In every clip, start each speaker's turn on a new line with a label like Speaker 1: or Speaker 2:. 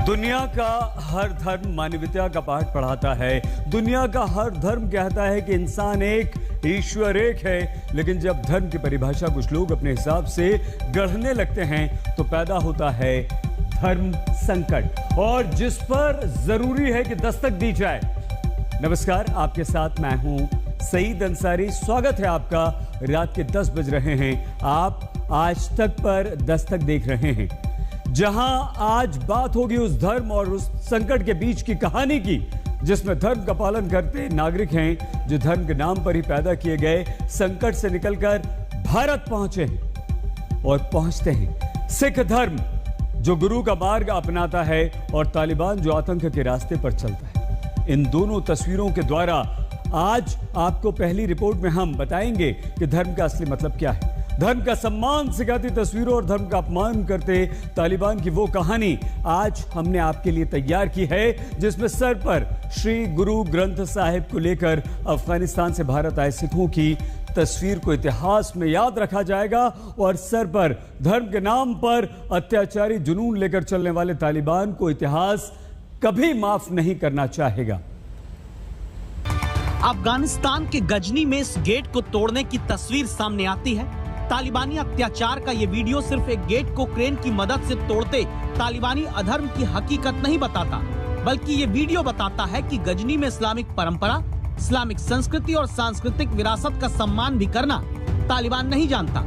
Speaker 1: दुनिया का हर धर्म मानवता का पाठ पढ़ाता है। दुनिया का हर धर्म कहता है कि इंसान एक, ईश्वर एक है। लेकिन जब धर्म की परिभाषा कुछ लोग अपने हिसाब से गढ़ने लगते हैं तो पैदा होता है धर्म संकट, और जिस पर जरूरी है कि दस्तक दी जाए। नमस्कार, आपके साथ मैं हूं सईद अंसारी। स्वागत है आपका। रात के 10 बज रहे हैं। आप आज तक पर दस्तक देख रहे हैं, जहां आज बात होगी उस धर्म और उस संकट के बीच की कहानी की, जिसमें धर्म का पालन करते नागरिक हैं जो धर्म के नाम पर ही पैदा किए गए संकट से निकलकर भारत पहुंचे हैं और पहुंचते हैं। सिख धर्म जो गुरु का मार्ग अपनाता है और तालिबान जो आतंक के रास्ते पर चलता है। इन दोनों तस्वीरों के द्वारा आज आपको पहली रिपोर्ट में हम बताएंगे कि धर्म का असली मतलब क्या है। धर्म का सम्मान सिखाती तस्वीरों और धर्म का अपमान करते तालिबान की वो कहानी आज हमने आपके लिए तैयार की है, जिसमें सर पर श्री गुरु ग्रंथ साहिब को लेकर अफगानिस्तान से भारत आए सिखों की तस्वीर को इतिहास में याद रखा जाएगा, और सर पर धर्म के नाम पर अत्याचारी जुनून लेकर चलने वाले तालिबान को इतिहास कभी माफ नहीं करना चाहेगा।
Speaker 2: अफगानिस्तान के गजनी में इस गेट को तोड़ने की तस्वीर सामने आती है। तालिबानी अत्याचार का ये वीडियो सिर्फ एक गेट को क्रेन की मदद से तोड़ते तालिबानी अधर्म की हकीकत नहीं बताता, बल्कि ये वीडियो बताता है कि गजनी में इस्लामिक परंपरा, इस्लामिक संस्कृति और सांस्कृतिक विरासत का सम्मान भी करना तालिबान नहीं जानता।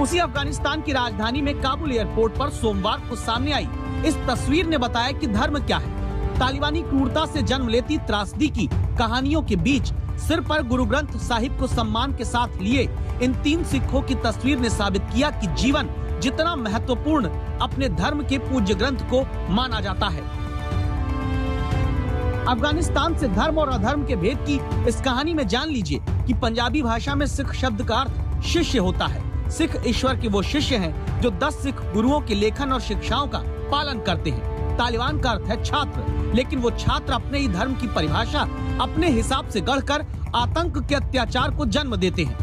Speaker 2: उसी अफगानिस्तान की राजधानी में काबुल एयरपोर्ट पर सोमवार को सामने आई इस तस्वीर ने बताया कि धर्म क्या है। तालिबानी क्रूरता से जन्म लेती त्रासदी की कहानियों के बीच सिर पर गुरु ग्रंथ साहिब को सम्मान के साथ लिए इन 3 सिखों की तस्वीर ने साबित किया कि जीवन जितना महत्वपूर्ण अपने धर्म के पूज्य ग्रंथ को माना जाता है। अफगानिस्तान से धर्म और अधर्म के भेद की इस कहानी में जान लीजिए कि पंजाबी भाषा में सिख शब्द का अर्थ शिष्य होता है। सिख ईश्वर के वो शिष्य हैं जो 10 सिख गुरुओं के लेखन और शिक्षाओं का पालन करते हैं। तालिबान का अर्थ है छात्र, लेकिन वो छात्र अपने ही धर्म की परिभाषा अपने हिसाब से गढ़कर आतंक के अत्याचार को जन्म देते हैं।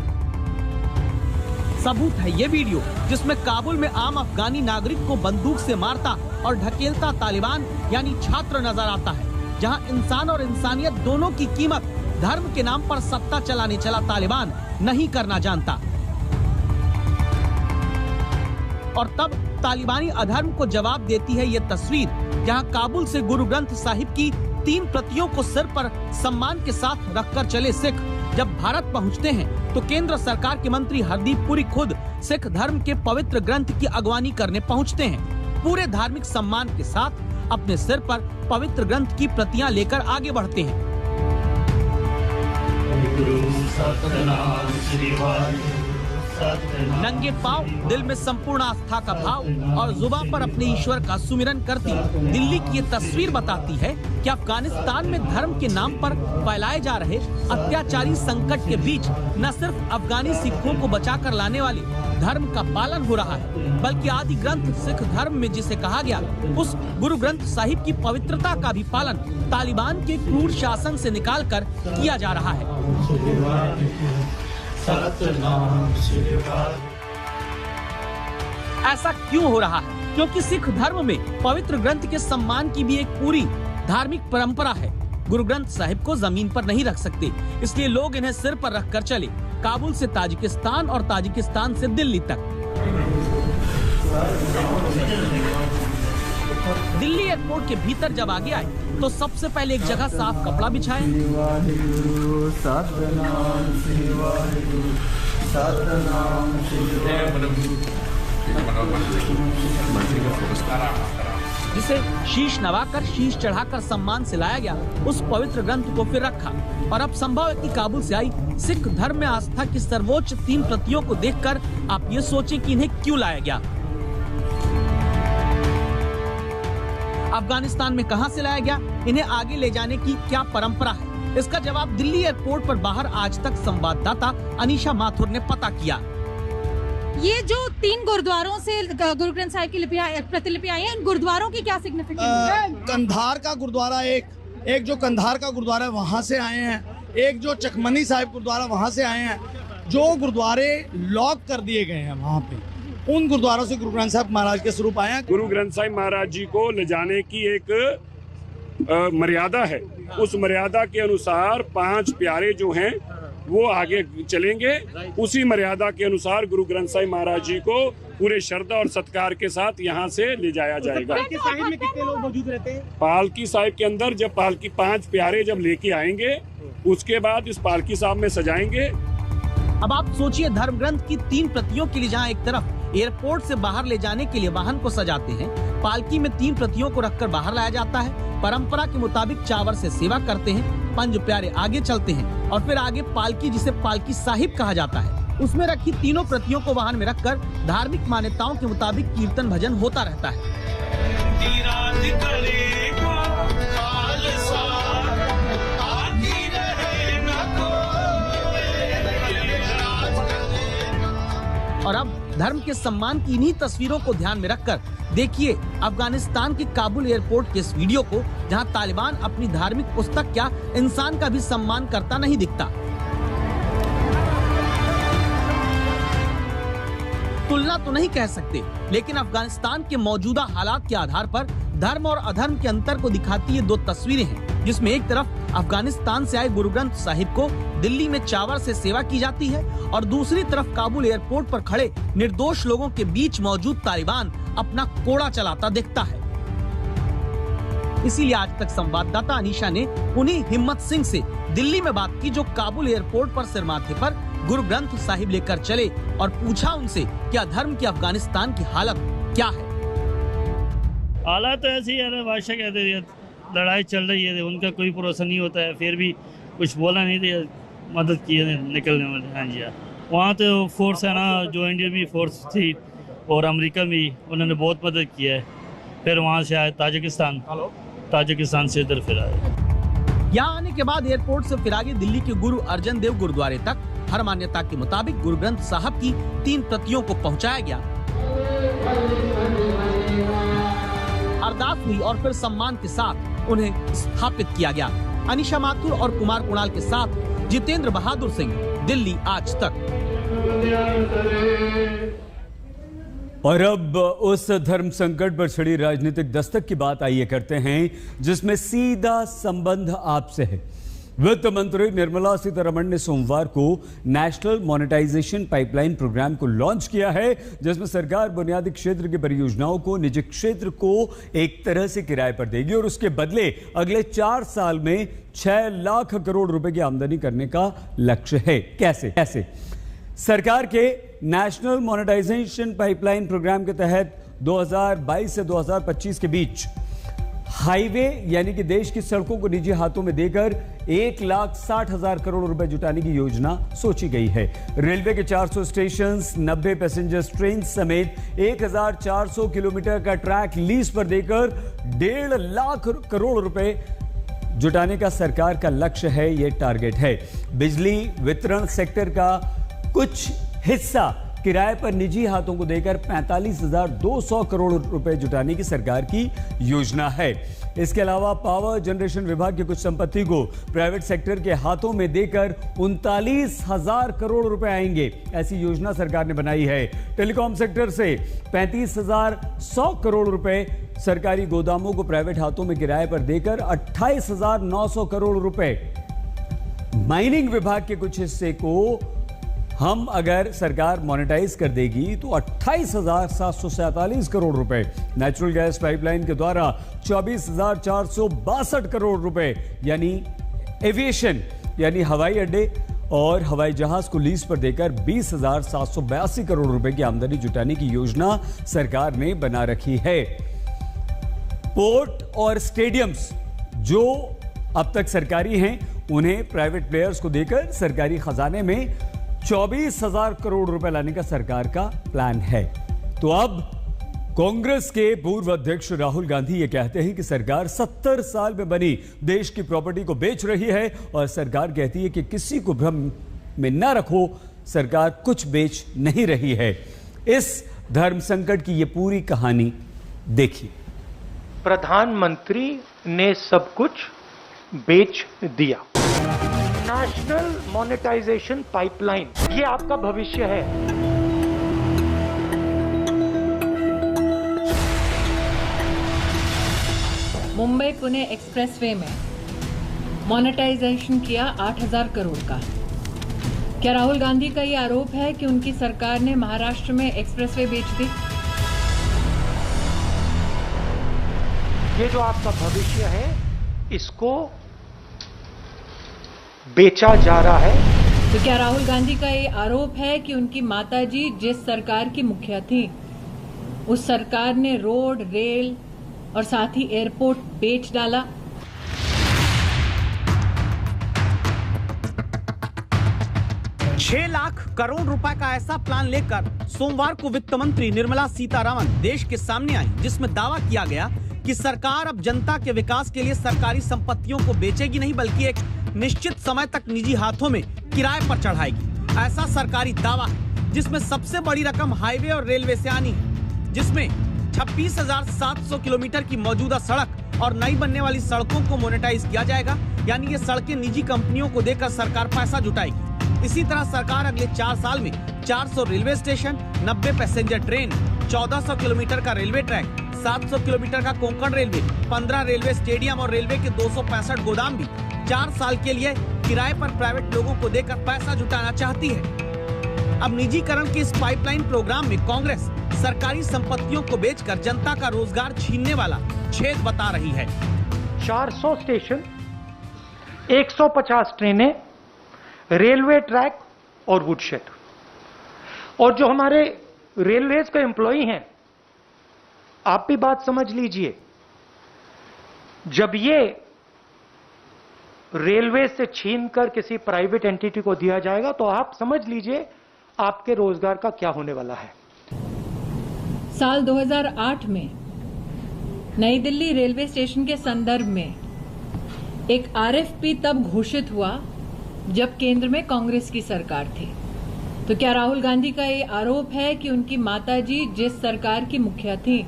Speaker 2: सबूत है ये वीडियो, जिसमें काबुल में आम अफगानी नागरिक को बंदूक से मारता और ढकेलता तालिबान यानी छात्र नजर आता है। जहां इंसान और इंसानियत दोनों की कीमत धर्म के नाम पर सत्ता चलाने चला तालिबान नहीं करना जानता। और तब तालिबानी अधर्म को जवाब देती है ये तस्वीर, जहां काबुल से गुरु ग्रंथ साहिब की 3 प्रतियों को सिर पर सम्मान के साथ रखकर चले सिख जब भारत पहुंचते हैं तो केंद्र सरकार के मंत्री हरदीप पुरी खुद सिख धर्म के पवित्र ग्रंथ की अगवानी करने पहुंचते हैं। पूरे धार्मिक सम्मान के साथ अपने सिर पर पवित्र ग्रंथ की प्रतियां लेकर आगे बढ़ते हैं। नंगे पांव, दिल में संपूर्ण आस्था का भाव और जुबान पर अपने ईश्वर का सुमिरन करती दिल्ली की ये तस्वीर बताती है कि अफगानिस्तान में धर्म के नाम पर फैलाए जा रहे अत्याचारी संकट के बीच न सिर्फ अफगानी सिखों को बचाकर लाने वाले धर्म का पालन हो रहा है, बल्कि आदि ग्रंथ सिख धर्म में जिसे कहा गया उस गुरु ग्रंथ साहिब की पवित्रता का भी पालन तालिबान के क्रूर शासन से निकाल कर किया जा रहा है। ऐसा क्यों हो रहा है? क्योंकि सिख धर्म में पवित्र ग्रंथ के सम्मान की भी एक पूरी धार्मिक परंपरा है। गुरु ग्रंथ साहिब को जमीन पर नहीं रख सकते, इसलिए लोग इन्हें सिर पर रखकर चले, काबुल से ताजिकिस्तान और ताजिकिस्तान से दिल्ली तक। दिल्ली एयरपोर्ट के भीतर जब आगे आए तो सबसे पहले एक जगह साफ कपड़ा बिछाएं, जिसे शीश नवाकर शीश चढ़ाकर सम्मान से लाया गया उस पवित्र ग्रंथ को फिर रखा। और अब संभव है कि काबुल से आई सिख धर्म में आस्था की सर्वोच्च 3 प्रतियों को देखकर आप ये सोचें कि इन्हें क्यों लाया गया। अफगानिस्तान में कहां से लाया गया, इन्हें आगे ले जाने की क्या परंपरा है, इसका जवाब दिल्ली एयरपोर्ट पर बाहर आज तक संवाददाता अनीशा माथुर ने पता किया।
Speaker 3: ये जो 3 गुरुद्वारों से गुरु ग्रंथ साहिब की प्रतिलिपि आई है, इन गुरुद्वारों की क्या सिग्निफिकेंस है?
Speaker 4: कंधार का गुरुद्वारा एक जो कंधार का गुरुद्वारा है वहाँ से आए हैं, एक जो चकमनी साहिब गुरुद्वारा वहाँ से आए हैं। जो गुरुद्वारे लॉक कर दिए गए हैं वहाँ पे उन गुरुद्वारों से गुरु ग्रंथ साहब महाराज के स्वरूप आए हैं।
Speaker 5: गुरु ग्रंथ साहिब महाराज जी को ले जाने की एक मर्यादा है। उस मर्यादा के अनुसार 5 प्यारे जो हैं वो आगे चलेंगे। उसी मर्यादा के अनुसार गुरु ग्रंथ साहिब महाराज जी को पूरे श्रद्धा और सत्कार के साथ यहाँ से ले जाया जाएगा।
Speaker 6: पालकी साहिब में कितने लोग मौजूद रहते हैं?
Speaker 5: पालकी साहिब के अंदर जब पालकी 5 प्यारे जब लेके आएंगे उसके बाद इस पालकी साहिब में सजाएंगे।
Speaker 2: अब आप सोचिए, धर्म ग्रंथ की 3 प्रतियों के लिए जहां एक तरफ एयरपोर्ट से बाहर ले जाने के लिए वाहन को सजाते हैं, पालकी में 3 प्रतियों को रखकर बाहर लाया जाता है। परंपरा के मुताबिक चावर से सेवा करते हैं, 5 प्यारे आगे चलते हैं और फिर आगे पालकी, जिसे पालकी साहिब कहा जाता है, उसमें रखी 3 प्रतियों को वाहन में रखकर धार्मिक मान्यताओं के मुताबिक कीर्तन भजन होता रहता है। और अब धर्म के सम्मान की इन्हीं तस्वीरों को ध्यान में रखकर देखिए अफगानिस्तान के काबुल एयरपोर्ट के इस वीडियो को, जहां तालिबान अपनी धार्मिक पुस्तक क्या इंसान का भी सम्मान करता नहीं दिखता। तुलना तो नहीं कह सकते, लेकिन अफगानिस्तान के मौजूदा हालात के आधार पर धर्म और अधर्म के अंतर को दिखाती ये 2 तस्वीरें हैं, जिसमें एक तरफ अफगानिस्तान से आए गुरु ग्रंथ साहिब को दिल्ली में चावर से सेवा की जाती है और दूसरी तरफ काबुल एयरपोर्ट पर खड़े निर्दोष लोगों के बीच मौजूद तालिबान अपना कोड़ा चलाता दिखता है। इसीलिए आज तक संवाददाता अनीशा ने उन्हीं हिम्मत सिंह से दिल्ली में बात की, जो काबुल एयरपोर्ट पर सिर माथे पर गुरु ग्रंथ साहिब लेकर चले और पूछा उनसे क्या धर्म की अफगानिस्तान की हालत क्या है।
Speaker 7: हालात तो ऐसी है, बादशाह कहते थे लड़ाई चल रही है, उनका कोई भरोसा नहीं होता है, फिर भी कुछ बोला नहीं थे, मदद की है निकलने में। हाँ जी, वहाँ तो फोर्स है ना, जो इंडियन भी फोर्स थी और अमेरिका भी, उन्होंने बहुत मदद किया है। फिर वहाँ से आए ताजिकिस्तान से इधर फिर आए।
Speaker 2: यहाँ आने के बाद एयरपोर्ट से फिर आगे दिल्ली के गुरु अर्जन देव गुरुद्वारे तक हर मान्यता के मुताबिक गुरु ग्रंथ साहब की 3 प्रतियों को पहुँचाया गया। अरदास हुई और फिर सम्मान के साथ उन्हें स्थापित किया गया। अनीशा माथुर और कुमार कुणाल के साथ जितेंद्र बहादुर सिंह, दिल्ली आज तक।
Speaker 1: और अब उस धर्म संकट पर छिड़ी राजनीतिक दस्तक की बात आइए करते हैं, जिसमें सीधा संबंध आपसे है। वित्त मंत्री निर्मला सीतारमण ने सोमवार को नेशनल मोनेटाइजेशन पाइपलाइन प्रोग्राम को लॉन्च किया है, जिसमें सरकार बुनियादी क्षेत्र की परियोजनाओं को निजी क्षेत्र को एक तरह से किराए पर देगी और उसके बदले अगले 4 साल में 6 लाख करोड़ रुपए की आमदनी करने का लक्ष्य है। कैसे? सरकार के नेशनल मोनेटाइजेशन पाइपलाइन प्रोग्राम के तहत 2022 से 2025 के बीच हाईवे यानी कि देश की सड़कों को निजी हाथों में देकर 1,60,000 करोड़ रुपए जुटाने की योजना सोची गई है। रेलवे के 400 स्टेशन, 90 पैसेंजर ट्रेन समेत 1,400 किलोमीटर का ट्रैक लीज पर देकर 1.5 लाख करोड़ रुपए जुटाने का सरकार का लक्ष्य है, ये टारगेट है। बिजली वितरण सेक्टर का कुछ हिस्सा किराए पर निजी हाथों को देकर 45,200 करोड़ रुपए जुटाने की सरकार की योजना है। इसके अलावा पावर जनरेशन विभाग की कुछ संपत्ति को प्राइवेट सेक्टर के हाथों में देकर 39,000 करोड़ रुपए आएंगे, ऐसी योजना सरकार ने बनाई है। टेलीकॉम सेक्टर से 35,100 करोड़ रुपए सरकारी गोदामों को प्राइवेट हाथों में किराए पर देकर 28,900 करोड़ रुपए। माइनिंग विभाग के कुछ हिस्से को हम अगर सरकार मोनेटाइज कर देगी तो 28,747 करोड़ रुपए। नेचुरल गैस पाइपलाइन के द्वारा 24,462 करोड़ रुपए, यानी एविएशन यानी हवाई अड्डे और हवाई जहाज को लीज पर देकर 20,782 करोड़ रुपए की आमदनी जुटाने की योजना सरकार ने बना रखी है। पोर्ट और स्टेडियम्स जो अब तक सरकारी हैं, उन्हें प्राइवेट प्लेयर्स को देकर सरकारी खजाने में 24,000 करोड़ रुपए लाने का सरकार का प्लान है। तो अब कांग्रेस के पूर्व अध्यक्ष राहुल गांधी ये कहते हैं कि सरकार 70 साल में बनी देश की प्रॉपर्टी को बेच रही है और सरकार कहती है कि किसी को भ्रम में न रखो, सरकार कुछ बेच नहीं रही है। इस धर्म संकट की ये पूरी कहानी देखिए।
Speaker 6: प्रधानमंत्री ने सब कुछ बेच दिया। नेशनल मोनेटाइजेशन पाइपलाइन, ये आपका भविष्य है।
Speaker 8: मुंबई पुणे एक्सप्रेसवे में मोनेटाइजेशन किया 8,000 करोड़ का। क्या राहुल गांधी का ये आरोप है कि उनकी सरकार ने महाराष्ट्र में एक्सप्रेसवे बेच दी?
Speaker 6: ये जो आपका भविष्य है, इसको बेचा जा रहा है।
Speaker 8: तो क्या राहुल गांधी का ये आरोप है कि उनकी माताजी जिस सरकार की मुखिया थी, उस सरकार ने रोड, रेल और साथ ही एयरपोर्ट बेच डाला?
Speaker 2: छह लाख करोड़ रुपए का ऐसा प्लान लेकर सोमवार को वित्त मंत्री निर्मला सीतारमण देश के सामने आई, जिसमें दावा किया गया कि सरकार अब जनता के विकास के लिए सरकारी संपत्तियों को बेचेगी नहीं, बल्कि एक निश्चित समय तक निजी हाथों में किराए पर चढ़ाएगी। ऐसा सरकारी दावा है जिसमें सबसे बड़ी रकम हाईवे और रेलवे से आनी है, जिसमें 26,700 किलोमीटर की मौजूदा सड़क और नई बनने वाली सड़कों को मोनेटाइज किया जाएगा। यानी ये सड़कें निजी कंपनियों को देकर सरकार पैसा जुटाएगी। इसी तरह सरकार अगले 4 साल में 400 railway station, 90 passenger train, 1400 kilometre का रेलवे ट्रैक, 700 किलोमीटर का कोंकण रेलवे, 15 रेलवे स्टेडियम और रेलवे के 265 गोदाम भी 4 साल के लिए किराए पर प्राइवेट लोगों को देकर पैसा जुटाना चाहती है। अब निजीकरण के इस पाइपलाइन प्रोग्राम में कांग्रेस सरकारी संपत्तियों को बेचकर जनता का रोजगार छीनने वाला छेद बता रही है।
Speaker 6: 400 स्टेशन, 150 ट्रेनें, रेलवे ट्रैक और वुडशेड। और जो हमारे रेलवेज के एम्प्लॉई हैं, आप भी बात समझ लीजिए, जब ये रेलवे से छीनकर किसी प्राइवेट एंटिटी को दिया जाएगा तो आप समझ लीजिए आपके रोजगार का क्या होने वाला है।
Speaker 8: साल 2008 में नई दिल्ली रेलवे स्टेशन के संदर्भ में एक आरएफपी तब घोषित हुआ जब केंद्र में कांग्रेस की सरकार थी। तो क्या राहुल गांधी का ये आरोप है कि उनकी माताजी जिस सरकार की मुखिया थी,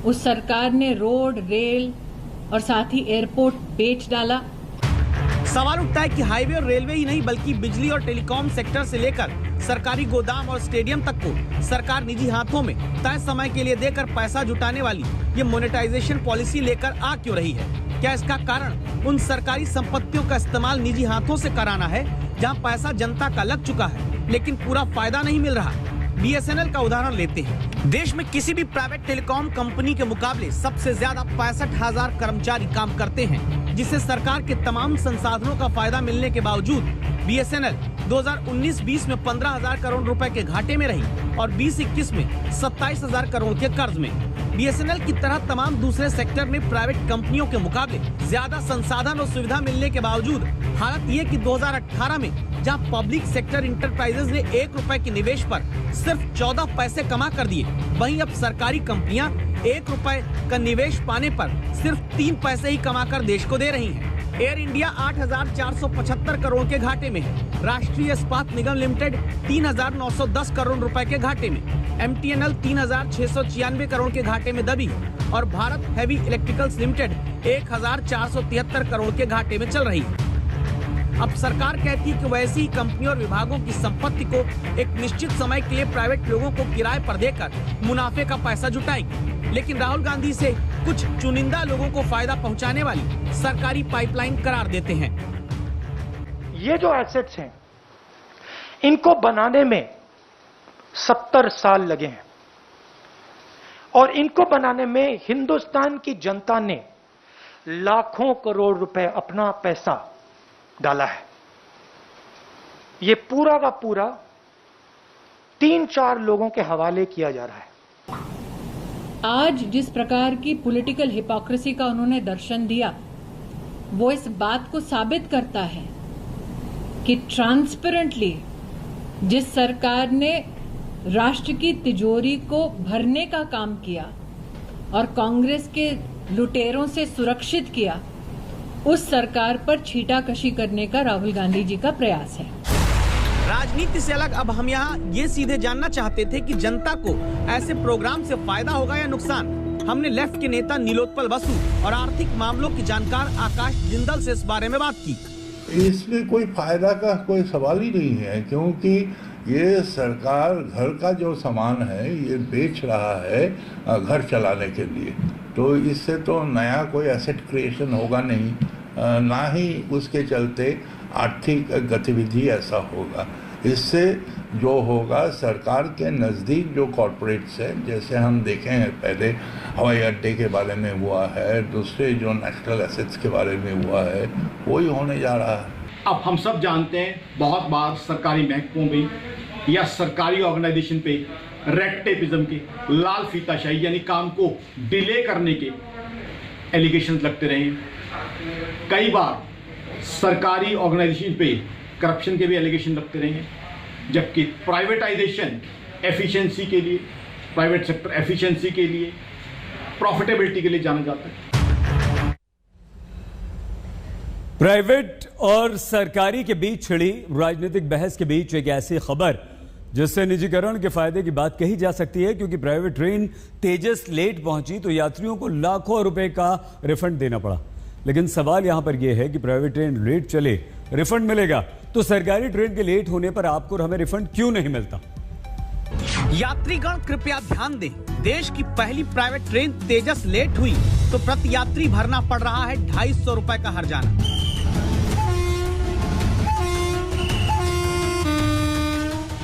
Speaker 8: उस सरकार ने रोड, रेल और साथ ही एयरपोर्ट बेच डाला?
Speaker 2: सवाल उठता है कि हाईवे और रेलवे ही नहीं, बल्कि बिजली और टेलीकॉम सेक्टर से लेकर सरकारी गोदाम और स्टेडियम तक को सरकार निजी हाथों में तय समय के लिए देकर पैसा जुटाने वाली ये मोनेटाइजेशन पॉलिसी लेकर आ क्यों रही है? क्या इसका कारण उन सरकारी संपत्तियों का इस्तेमाल निजी हाथों से कराना है, जहां पैसा जनता का लग चुका है लेकिन पूरा फायदा नहीं मिल रहा? बीएसएनएल का उदाहरण लेते हैं। देश में किसी भी प्राइवेट टेलीकॉम कंपनी के मुकाबले सबसे ज्यादा 65,000 कर्मचारी काम करते हैं, जिससे सरकार के तमाम संसाधनों का फायदा मिलने के बावजूद बीएसएनएल 2019-20 में 15,000 करोड़ रुपए के घाटे में रही और 20-21 में 27,000 करोड़ के कर्ज में। बीएसएनएल की तरह तमाम दूसरे सेक्टर में प्राइवेट कंपनियों के मुकाबले ज्यादा संसाधन और सुविधा मिलने के बावजूद हालत ये कि 2018 में जहां पब्लिक सेक्टर इंटरप्राइजेज ने 1 रुपए के निवेश पर सिर्फ 14 पैसे कमा कर दिए, वहीं अब सरकारी कंपनियां 1 रुपए का निवेश पाने पर सिर्फ 3 पैसे ही कमा कर देश को दे रही हैं। एयर इंडिया 8,475 करोड़ के घाटे में है। राष्ट्रीय इस्पात निगम लिमिटेड 3,910 करोड़ रुपए के घाटे में, एमटीएनएल 3,696 करोड़ के घाटे में दबी है और Bharat heavy electricals limited 1,473 crore के घाटे में चल रही है। अब सरकार कहती है कि वैसी ही कंपनियों और विभागों की संपत्ति को एक निश्चित समय के लिए प्राइवेट लोगों को किराए पर देकर मुनाफे का पैसा जुटाएगी, लेकिन राहुल गांधी से कुछ चुनिंदा लोगों को फायदा पहुंचाने वाली सरकारी पाइपलाइन करार देते हैं।
Speaker 6: ये जो एसेट्स हैं, इनको बनाने में 70 साल लगे हैं और इनको बनाने में हिंदुस्तान की जनता ने लाखों करोड़ रुपए अपना पैसा डाला है। ये पूरा का पूरा 3-4 लोगों के हवाले किया जा रहा है।
Speaker 8: आज जिस प्रकार की पॉलिटिकल हिपोक्रेसी का उन्होंने दर्शन दिया, वो इस बात को साबित करता है कि ट्रांसपेरेंटली जिस सरकार ने राष्ट्र की तिजोरी को भरने का काम किया और कांग्रेस के लुटेरों से सुरक्षित किया, उस सरकार पर छीटाकशी करने का राहुल गांधी जी का प्रयास है।
Speaker 2: राजनीति से अलग अब हम यहाँ ये सीधे जानना चाहते थे कि जनता को ऐसे प्रोग्राम से फायदा होगा या नुकसान। हमने लेफ्ट के नेता नीलोत्पल बसु और आर्थिक मामलों के जानकार आकाश जिंदल से इस बारे में बात की।
Speaker 9: इसमें कोई फायदा का कोई सवाल ही नहीं है, क्योंकि ये सरकार घर का जो सामान है ये बेच रहा है घर चलाने के लिए। तो इससे तो नया कोई एसेट क्रिएशन होगा नहीं, ना ही उसके चलते आर्थिक गतिविधि ऐसा होगा। इससे जो होगा सरकार के नज़दीक जो कॉरपोरेट्स हैं, जैसे हम देखें हैं पहले हवाई अड्डे के बारे में हुआ है, दूसरे जो नेशनल एसेट्स के बारे में हुआ है, वही होने जा रहा है।
Speaker 10: अब हम सब जानते हैं बहुत बार सरकारी महकमों में या सरकारी ऑर्गेनाइजेशन पे रेड टेपिज्म के, लाल फीताशाही यानी काम को डिले करने के एलिगेशंस लगते रहे हैं। कई बार सरकारी ऑर्गेनाइजेशन पे करप्शन के भी एलिगेशन लगते रहे हैं, जबकि प्राइवेटाइजेशन एफिशिएंसी के लिए, प्राइवेट सेक्टर एफिशिएंसी के लिए, प्रॉफिटेबिलिटी के लिए जाना जाता है।
Speaker 1: प्राइवेट और सरकारी के बीच छिड़ी राजनीतिक बहस के बीच एक ऐसी खबर जिससे निजीकरण के फायदे की बात कही जा सकती है, क्योंकि प्राइवेट ट्रेन तेजस लेट पहुंची तो यात्रियों को लाखों रुपए का रिफंड देना पड़ा। लेकिन सवाल यहां पर यह है कि प्राइवेट ट्रेन लेट चले रिफंड मिलेगा, तो सरकारी ट्रेन के लेट होने पर आपको और हमें रिफंड क्यों नहीं मिलता?
Speaker 2: यात्रीगण कृपया ध्यान दें, देश की पहली प्राइवेट ट्रेन तेजस लेट हुई तो प्रति यात्री भरना पड़ रहा है 250 रुपए का हर्जाना।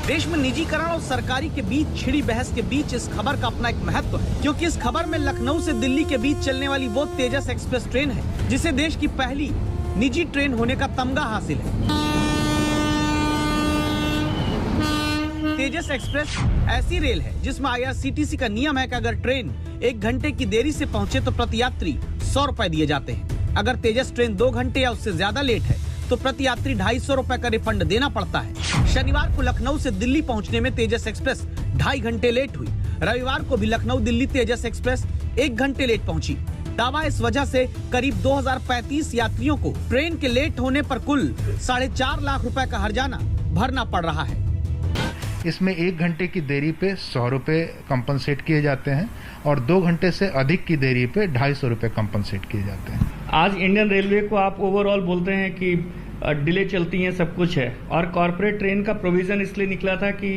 Speaker 2: देश में निजीकरण और सरकारी के बीच छिड़ी बहस के बीच इस खबर का अपना एक महत्व है, क्योंकि इस खबर में लखनऊ से दिल्ली के बीच चलने वाली वो तेजस एक्सप्रेस ट्रेन है जिसे देश की पहली निजी ट्रेन होने का तमगा हासिल है। तेजस एक्सप्रेस ऐसी रेल है जिसमें IRCTC का नियम है कि अगर ट्रेन 1 घंटे की देरी से पहुंचे तो प्रति यात्री 100 रुपए दिए जाते हैं। अगर तेजस ट्रेन 2 घंटे या उससे ज्यादा लेट है तो प्रति यात्री 250 रुपए का रिफंड देना पड़ता है। शनिवार को लखनऊ से दिल्ली पहुंचने में तेजस एक्सप्रेस 2.5 घंटे लेट हुई। रविवार को भी लखनऊ दिल्ली तेजस एक्सप्रेस 1 घंटे लेट पहुंची। दावा इस वजह से करीब 2035 यात्रियों को ट्रेन के लेट होने पर कुल 4.5 लाख रुपए का हर्जाना भरना पड़ रहा है।
Speaker 11: इसमें 1 घंटे की देरी पे 100 रुपए कंपनसेट किए जाते हैं और 2 घंटे से अधिक की देरी पे 250 रुपए कंपनसेट किए जाते हैं।
Speaker 7: आज इंडियन रेलवे को आप ओवरऑल बोलते हैं कि डिले चलती हैं, सब कुछ है, और कॉर्पोरेट ट्रेन का प्रोविजन इसलिए निकला था कि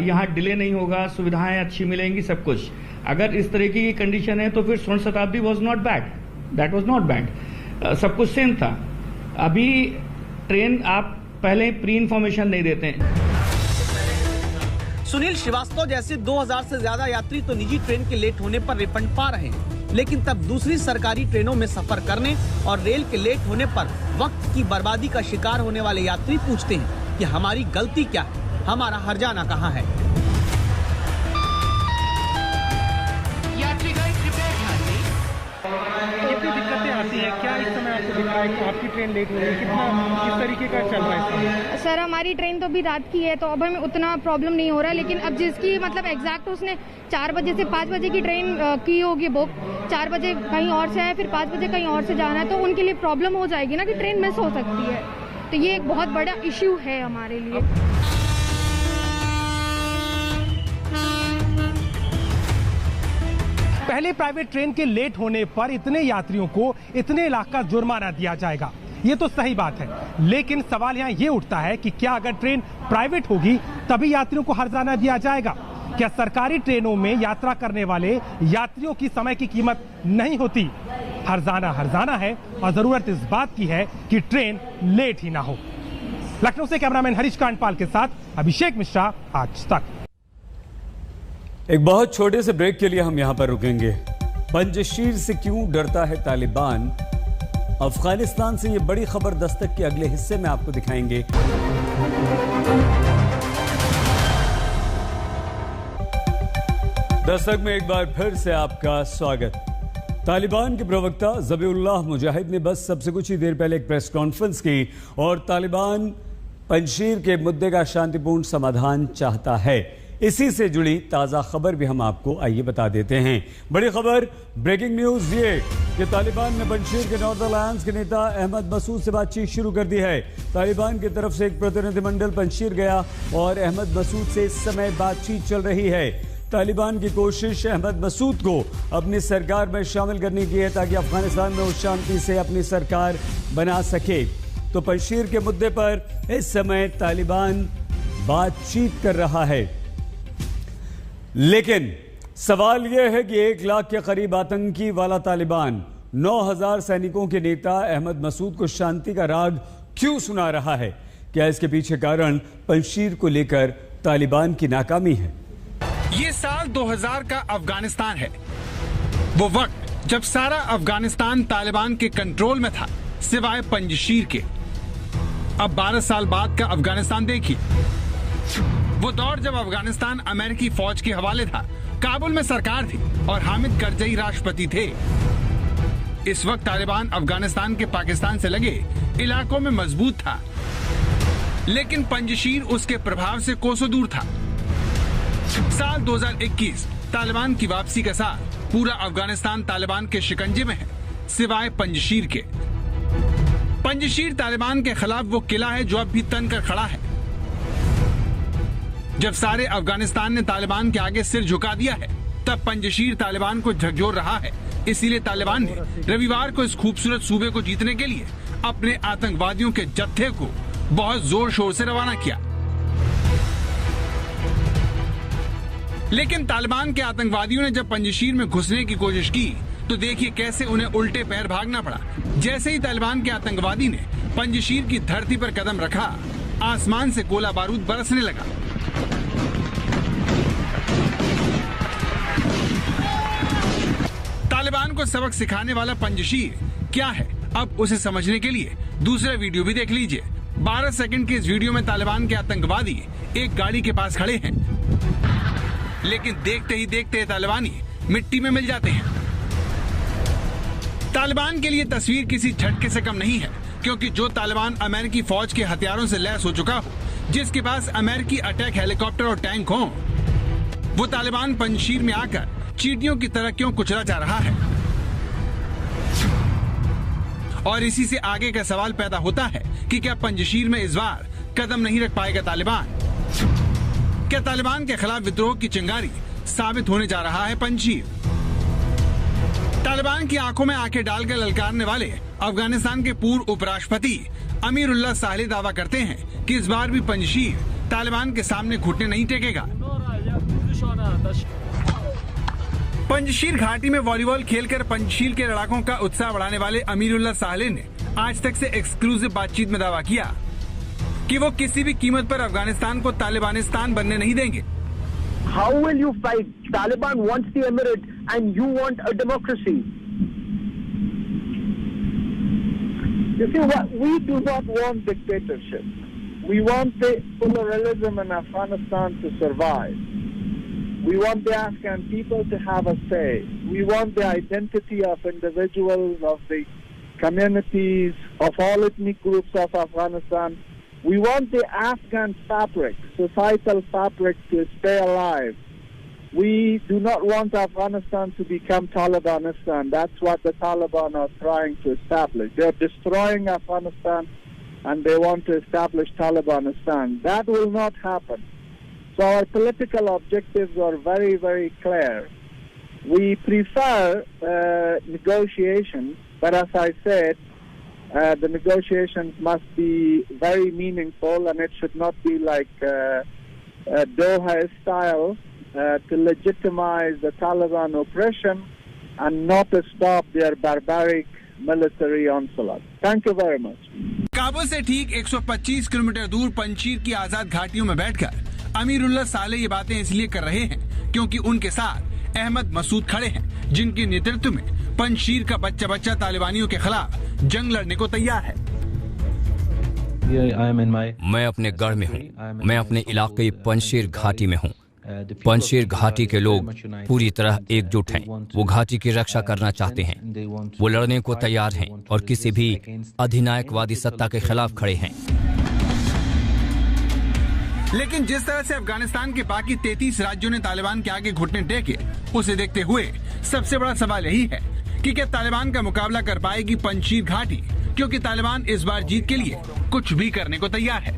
Speaker 7: यहाँ डिले नहीं होगा, सुविधाएं अच्छी मिलेंगी, सब कुछ। अगर इस तरीके की कंडीशन है तो फिर स्वर्ण शताब्दी was not bad, that was not bad, सब कुछ सेम था। अभी ट्रेन आप पहले प्री इन्फॉर्मेशन नहीं देते हैं।
Speaker 2: सुनील श्रीवास्तव जैसे 2000 से ज्यादा यात्री तो निजी ट्रेन के लेट होने पर रिफंड पा रहे हैं, लेकिन तब दूसरी सरकारी ट्रेनों में सफर करने और रेल के लेट होने पर वक्त की बर्बादी का शिकार होने वाले यात्री पूछते हैं कि हमारी गलती क्या है, हमारा हर्जाना कहाँ है।
Speaker 6: कितनी दिक्कतें आती हैं, क्या इस समय आपको दिख रहा है कि आपकी ट्रेन लेट हो रही है, कितना किस तरीके का चल रहा है?
Speaker 12: सर हमारी ट्रेन तो अभी रात की है तो अब हमें उतना प्रॉब्लम नहीं हो रहा है, लेकिन अब जिसकी मतलब एग्जैक्ट उसने 4 बजे से 5 बजे की ट्रेन की होगी बुक, 4 बजे कहीं और से आए फिर 5 बजे कहीं और से जाना है, तो उनके लिए प्रॉब्लम हो जाएगी ना कि ट्रेन मिस हो सकती है। तो ये एक बहुत बड़ा इश्यू है हमारे लिए।
Speaker 6: पहले प्राइवेट ट्रेन के लेट होने पर इतने यात्रियों को इतने लाख का जुर्माना दिया जाएगा, ये तो सही बात है, लेकिन सवाल यहाँ ये उठता है कि क्या अगर ट्रेन प्राइवेट होगी तभी यात्रियों को हर्जाना दिया जाएगा? क्या सरकारी ट्रेनों में यात्रा करने वाले यात्रियों की समय की कीमत नहीं होती? हर्जाना हर्जाना है और जरूरत इस बात की है कि ट्रेन लेट ही ना हो। लखनऊ से कैमरामैन हरीश कांडपाल के साथ अभिषेक मिश्रा, आज तक।
Speaker 1: एक बहुत छोटे से ब्रेक के लिए हम यहां पर रुकेंगे। पंजशीर से क्यों डरता है तालिबान, अफगानिस्तान से ये बड़ी खबर दस्तक के अगले हिस्से में आपको दिखाएंगे। दस्तक में एक बार फिर से आपका स्वागत। तालिबान के प्रवक्ता ज़बीउल्लाह मुजाहिद ने बस सबसे कुछ ही देर पहले एक प्रेस कॉन्फ्रेंस की और तालिबान पंजशीर के मुद्दे का शांतिपूर्ण समाधान चाहता है। इसी से जुड़ी ताज़ा खबर भी हम आपको आइए बता देते हैं। बड़ी खबर, ब्रेकिंग न्यूज़ ये कि तालिबान ने पंजशीर के नॉर्थ अलायंस के नेता अहमद मसूद से बातचीत शुरू कर दी है। तालिबान की तरफ से एक प्रतिनिधिमंडल पंजशीर गया और अहमद मसूद से इस समय बातचीत चल रही है। तालिबान की कोशिश अहमद मसूद को अपनी सरकार में शामिल करने की है ताकि अफगानिस्तान में वो शांति से अपनी सरकार बना सके। तो पंजशीर के मुद्दे पर इस समय तालिबान बातचीत कर रहा है, लेकिन सवाल यह है कि 1 लाख के करीब आतंकी वाला तालिबान 9000 सैनिकों के नेता अहमद मसूद को शांति का राग क्यों सुना रहा है? क्या इसके पीछे कारण पंजशीर को लेकर तालिबान की नाकामी है?
Speaker 13: ये साल 2000 का अफगानिस्तान है, वो वक्त जब सारा अफगानिस्तान तालिबान के कंट्रोल में था सिवाय पंजशीर के। अब 12 साल बाद का अफगानिस्तान देखिए। वो दौर जब अफगानिस्तान अमेरिकी फौज के हवाले था, काबुल में सरकार थी और हामिद करजई राष्ट्रपति थे। इस वक्त तालिबान अफगानिस्तान के पाकिस्तान से लगे इलाकों में मजबूत था, लेकिन पंजशीर उसके प्रभाव से कोसों दूर था। साल 2021 तालिबान की वापसी का साल। पूरा अफगानिस्तान तालिबान के शिकंजे में है सिवाय पंजशीर के। पंजशीर तालिबान के खिलाफ वो किला है जो अब भी तन कर खड़ा है। जब सारे अफगानिस्तान ने तालिबान के आगे सिर झुका दिया है, तब पंजशीर तालिबान को झकझोर रहा है। इसीलिए तालिबान ने रविवार को इस खूबसूरत सूबे को जीतने के लिए अपने आतंकवादियों के जत्थे को बहुत जोर शोर से रवाना किया। लेकिन तालिबान के आतंकवादियों ने जब पंजशीर में घुसने की कोशिश की तो देखिए कैसे उन्हें उल्टे पैर भागना पड़ा। जैसे ही तालिबान के आतंकवादी ने पंजशीर की धरती पर कदम रखा, आसमान से गोला बारूद बरसने लगा। तालिबान को सबक सिखाने वाला पंजशीर क्या है, अब उसे समझने के लिए दूसरा वीडियो भी देख लीजिए। 12 सेकंड के इस वीडियो में तालिबान के आतंकवादी एक गाड़ी के पास खड़े हैं, लेकिन देखते ही देखते तालिबानी मिट्टी में मिल जाते हैं। तालिबान के लिए तस्वीर किसी झटके से कम नहीं है, क्योंकि जो तालिबान अमेरिकी फौज के हथियारों से लैस हो चुका हो, जिसके पास अमेरिकी अटैक हेलीकॉप्टर और टैंक हो, वो तालिबान पंजशीर में आकर चींटियों की तरह क्यों कुचला जा रहा है? और इसी से आगे का सवाल पैदा होता है कि क्या पंजशीर में इस बार कदम नहीं रख पाएगा तालिबान? क्या तालिबान के खिलाफ विद्रोह की चिंगारी साबित होने जा रहा है पंजशीर? तालिबान की आंखों में आंखें डालकर ललकारने वाले अफगानिस्तान के पूर्व उपराष्ट्रपति अमीरुल्लाह सालेह दावा करते हैं कि इस बार भी पंजशीर तालिबान के सामने घुटने नहीं टेकेगा। पंजशीर घाटी में वॉलीबॉल खेलकर पंजशीर के लड़ाकों का उत्साह बढ़ाने वाले अमीरुल्लाह सालेह ने आज तक से एक्सक्लूसिव बातचीत में दावा किया कि वो किसी भी कीमत पर अफगानिस्तान को तालिबानिस्तान बनने नहीं देंगे।
Speaker 14: How will you fight? Taliban wants the emirate and you want a democracy. You see, we do not want dictatorship. We want the pluralism in Afghanistan to survive. We want the Afghan people to have a say. We want the identity of individuals, of the communities, of all ethnic groups of Afghanistan. We want the Afghan fabric, societal fabric, to stay alive. We do not want Afghanistan to become Talibanistan. That's what the Taliban are trying to establish. They're destroying Afghanistan and they want to establish Talibanistan. That will not happen. So our political objectives are very, very clear. We prefer negotiations, but as I said, the negotiations must be very meaningful, and it should not be like Doha style to legitimize the Taliban oppression and not to stop their barbaric military onslaught. Thank you very much.
Speaker 13: Kabul से ठीक 125 kilometre दूर पंजशीर की आजाद घाटियों में बैठकर अमीरुल्लाह सालेह ये बातें इसलिए कर रहे हैं क्योंकि उनके साथ अहमद मसूद खड़े हैं, जिनके नेतृत्व में पंजशीर का बच्चा बच्चा तालिबानियों के खिलाफ जंग लड़ने को तैयार है।
Speaker 15: मैं अपने गढ़ में हूँ, मैं अपने इलाके पंजशीर घाटी में हूँ। पंजशीर घाटी के लोग पूरी तरह एकजुट हैं। वो घाटी की रक्षा करना चाहते हैं, वो लड़ने को तैयार हैं और किसी भी अधिनायकवादी सत्ता के खिलाफ खड़े हैं।
Speaker 13: लेकिन जिस तरह से अफगानिस्तान के बाकी 33 राज्यों ने तालिबान के आगे घुटने टेके, उसे देखते हुए सबसे बड़ा सवाल यही है कि क्या तालिबान का मुकाबला कर पाएगी पंजशीर घाटी, क्योंकि तालिबान इस बार जीत के लिए कुछ भी करने को तैयार है।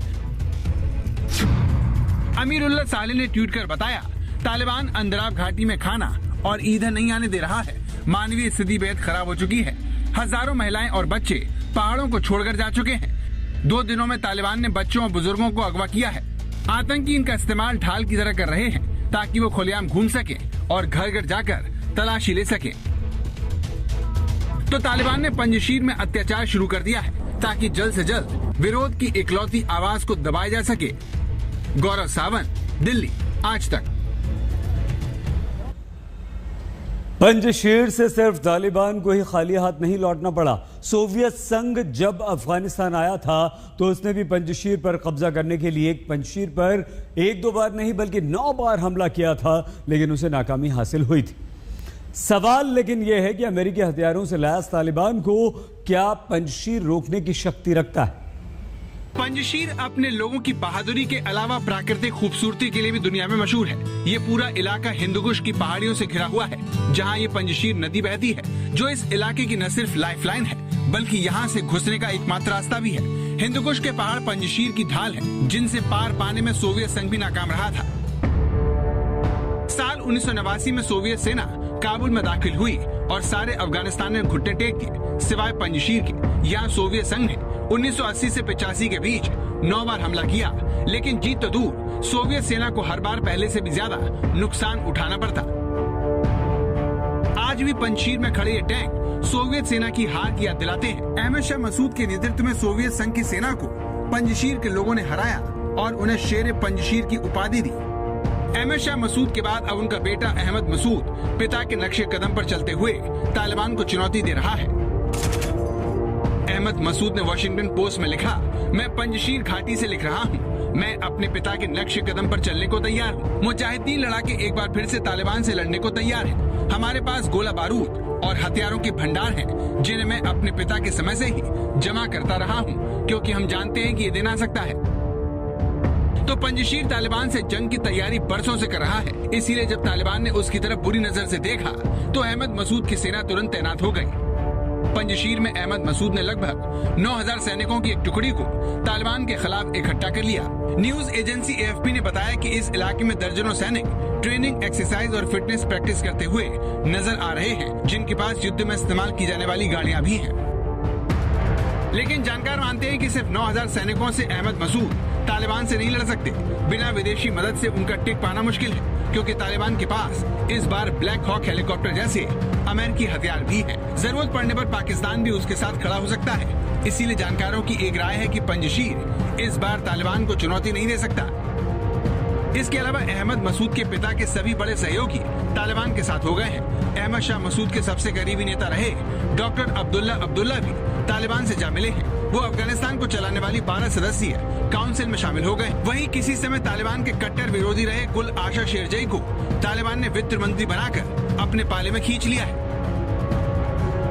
Speaker 13: अमीरुल्लाह सालेह ने ट्वीट कर बताया, तालिबान अंदराब घाटी में खाना और ईंधन नहीं आने दे रहा है। मानवीय स्थिति बेहद खराब हो चुकी है। हजारों महिलाएं और बच्चे पहाड़ों को छोड़कर जा चुके हैं। 2 दिनों में तालिबान ने बच्चों और बुजुर्गों को अगवा किया है। आतंकी इनका इस्तेमाल ढाल की तरह कर रहे हैं ताकि वो खुलेआम घूम सके और घर घर जाकर तलाशी ले सके। तो तालिबान ने पंजशीर में अत्याचार शुरू कर दिया है ताकि जल्द से जल्द विरोध की इकलौती आवाज को दबाया जा सके। गौरव सावंत, दिल्ली, आज तक।
Speaker 1: पंजशीर से सिर्फ तालिबान को ही खाली हाथ नहीं लौटना पड़ा। सोवियत संघ जब अफगानिस्तान आया था तो उसने भी पंजशीर पर कब्जा करने के लिए पंजशीर पर 1-2 बार नहीं बल्कि 9 बार हमला किया था, लेकिन उसे नाकामी हासिल हुई थी। सवाल लेकिन यह है कि अमेरिकी हथियारों से लैस तालिबान को क्या पंजशीर रोकने की शक्ति रखता है?
Speaker 13: पंजशीर अपने लोगों की बहादुरी के अलावा प्राकृतिक खूबसूरती के लिए भी दुनिया में मशहूर है। ये पूरा इलाका हिंदुकुश की पहाड़ियों से घिरा हुआ है, जहां ये पंजशीर नदी बहती है, जो इस इलाके की न सिर्फ लाइफलाइन है बल्कि यहाँ से घुसने का एकमात्र रास्ता भी है। हिंदुकुश के पहाड़ पंजशीर की ढाल है, जिनसे पार पाने में सोवियत संघ भी नाकाम रहा था। साल 1989 में सोवियत सेना काबुल में दाखिल हुई और सारे अफगानिस्तान ने घुटने टेक दिए सिवाय पंजशीर के। यहाँ सोवियत संघ ने 1980 से 85 के बीच 9 बार हमला किया, लेकिन जीत तो दूर, सोवियत सेना को हर बार पहले से भी ज्यादा नुकसान उठाना पड़ता। आज भी पंजशीर में खड़े ये टैंक सोवियत सेना की हार की याद दिलाते हैं। अहमद शाह मसूद के नेतृत्व में सोवियत संघ की सेना को पंजशीर के लोगों ने हराया और उन्हें शेर पंजशीर की उपाधि दी। अहमद शाह मसूद के बाद अब उनका बेटा अहमद मसूद पिता के नक्शे कदम पर चलते हुए तालिबान को चुनौती दे रहा है। अहमद मसूद ने वॉशिंगटन पोस्ट में लिखा, मैं पंजशीर घाटी से लिख रहा हूँ, मैं अपने पिता के नक्शे कदम पर चलने को तैयार हूँ। मुजाहिदीन लड़ा के एक बार फिर से तालिबान से लड़ने को तैयार है। हमारे पास गोला बारूद और हथियारों के भंडार हैं, जिन्हें मैं अपने पिता के समय से ही जमा करता रहा हूँ, क्योंकि हम जानते हैं कि ये दिन आ सकता है। तो पंजशीर तालिबान से जंग की तैयारी बरसों से कर रहा है। इसीलिए जब तालिबान ने उसकी तरफ बुरी नजर से देखा तो अहमद मसूद की सेना तुरंत तैनात हो गई। पंजशीर में अहमद मसूद ने लगभग 9000 सैनिकों की एक टुकड़ी को तालिबान के खिलाफ इकट्ठा कर लिया। न्यूज एजेंसी AFP ने बताया कि इस इलाके में दर्जनों सैनिक ट्रेनिंग, एक्सरसाइज और फिटनेस प्रैक्टिस करते हुए नजर आ रहे हैं, जिनके पास युद्ध में इस्तेमाल की जाने वाली गाड़ियां भी हैं। लेकिन जानकार मानते हैं कि सिर्फ 9000 सैनिकों से अहमद मसूद तालिबान से नहीं लड़ सकते। बिना विदेशी मदद से उनका टिक पाना मुश्किल है, क्योंकि तालिबान के पास इस बार ब्लैक हॉक हेलीकॉप्टर जैसे अमेरिकी हथियार भी हैं। जरूरत पड़ने पर पाकिस्तान भी उसके साथ खड़ा हो सकता है। इसीलिए जानकारों की एक राय है कि पंजशीर इस बार तालिबान को चुनौती नहीं दे सकता। इसके अलावा अहमद मसूद के पिता के सभी बड़े सहयोगी तालिबान के साथ हो गए हैं। अहमद शाह मसूद के सबसे करीबी नेता रहे डॉक्टर अब्दुल्ला भी तालिबान से जा मिले हैं। वो अफगानिस्तान को चलाने वाली 12 सदस्यीय काउंसिल में शामिल हो गए। वहीं किसी समय तालिबान के कट्टर विरोधी रहे गुल आशा शेरजई को तालिबान ने वित्त मंत्री बनाकर अपने पाले में खींच लिया है।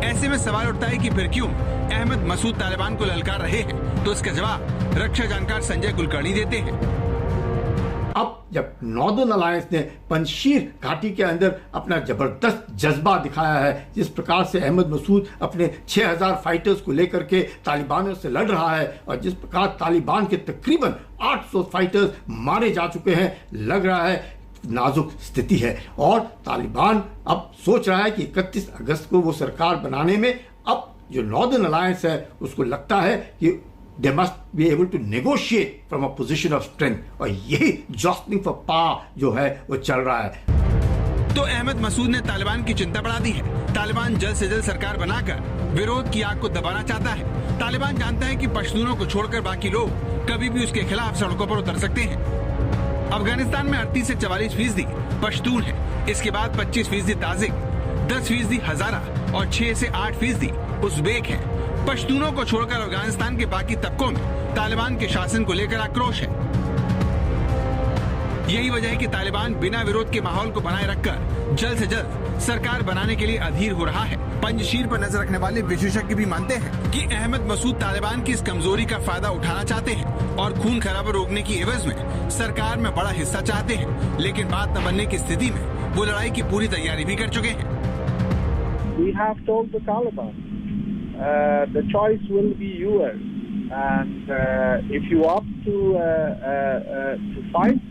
Speaker 13: ऐसे में सवाल उठता है कि फिर क्यों अहमद मसूद तालिबान को ललकार रहे हैं? तो इसका जवाब रक्षा जानकार संजय कुलकर्णी देते हैं।
Speaker 10: अब जब नॉर्दर्न अलायंस ने पंजशीर घाटी के अंदर अपना जबरदस्त जज्बा दिखाया है, जिस प्रकार से अहमद मसूद अपने 6000 फाइटर्स को लेकर के तालिबानों से लड़ रहा है और जिस प्रकार तालिबान के तकरीबन 800 फाइटर्स मारे जा चुके हैं, लग रहा है नाजुक स्थिति है। और तालिबान अब सोच रहा है कि 31 अगस्त को वो सरकार बनाने में अब जो नॉर्दर्न अलायंस है उसको लगता है कि they must be able to negotiate from a position of strength, और यही jostling for power जो है वो चल रहा है।
Speaker 13: तो अहमद मसूद ने तालिबान की चिंता बढ़ा दी है। तालिबान जल्द से जल्द सरकार बनाकर विरोध की आग को दबाना चाहता है। तालिबान जानता है कि पश्तूनों को छोड़कर बाकी लोग कभी भी उसके खिलाफ सड़कों पर उतर सकते हैं। अफगानिस्तान में 38 से 44% पश्तून है। इसके बाद 25% ताजिक, 10% हजारा और 6 से 8% उज़्बेक है। पश्तूनों को छोड़कर अफगानिस्तान के बाकी तबकों में तालिबान के शासन को लेकर आक्रोश है। यही वजह है कि तालिबान बिना विरोध के माहौल को बनाए रखकर जल्द से जल्द सरकार बनाने के लिए अधीर हो रहा है। पंजशीर पर नजर रखने वाले विशेषज्ञ भी मानते हैं कि अहमद मसूद तालिबान की इस कमजोरी का फायदा उठाना चाहते हैं और खून खराबा रोकने की एवज में सरकार में बड़ा हिस्सा चाहते हैं। लेकिन बात न बनने की स्थिति में वो लड़ाई की पूरी तैयारी भी कर चुके हैं।
Speaker 14: We have told the Taliban, the choice will be yours, and if you opt to fight,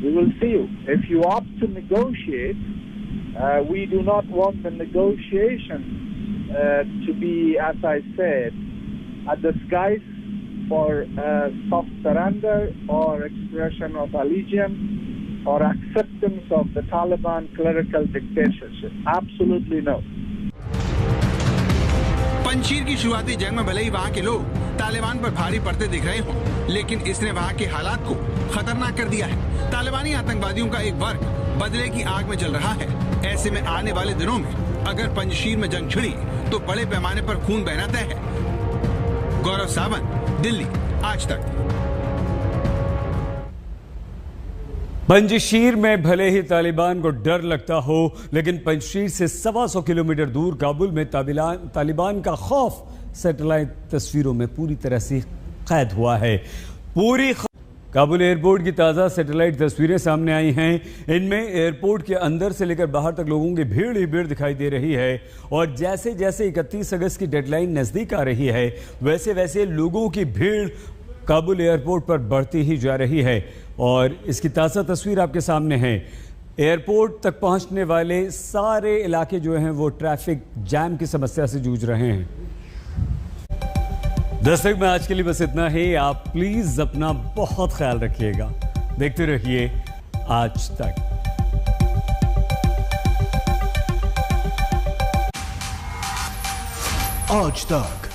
Speaker 14: we will see you. If you opt to negotiate, we do not want the negotiation to be, as I said, a disguise for soft surrender or expression of allegiance. or acceptance of the Taliban clerical dictatorship. Absolutely no.
Speaker 13: Panjshir की शुरुआती जंग में भले ही वहाँ के लोग तालिबान पर भारी पड़ते दिख रहे हों, लेकिन इसने वहाँ के हालात को खतरनाक कर दिया है। तालिबानी आतंकवादियों का एक वर्ग बदले की आग में जल रहा है। ऐसे में आने वाले दिनों में अगर पंजशीर में जंग छिड़ी तो बड़े पैमाने पर खून बहना तय है। गौरव सावंत, दिल्ली, आज तक।
Speaker 1: पंजशीर में भले ही तालिबान को डर लगता हो, लेकिन पंजशीर से 125 किलोमीटर दूर काबुल में तालिबान का खौफ सैटेलाइट तस्वीरों में पूरी तरह से कैद हुआ है। काबुल एयरपोर्ट की ताज़ा सैटेलाइट तस्वीरें सामने आई हैं। इनमें एयरपोर्ट के अंदर से लेकर बाहर तक लोगों की भीड़ ही भीड़ दिखाई दे रही है। और जैसे जैसे 31 अगस्त की डेडलाइन नज़दीक आ रही है, वैसे वैसे लोगों की भीड़ काबुल एयरपोर्ट पर बढ़ती ही जा रही है। और इसकी ताज़ा तस्वीर आपके सामने है। एयरपोर्ट तक पहुंचने वाले सारे इलाके जो हैं वो ट्रैफिक जैम की समस्या से जूझ रहे हैं। दस्तक में आज के लिए बस इतना ही। आप प्लीज अपना बहुत ख्याल रखिएगा। देखते रहिए आज तक।
Speaker 16: आज तक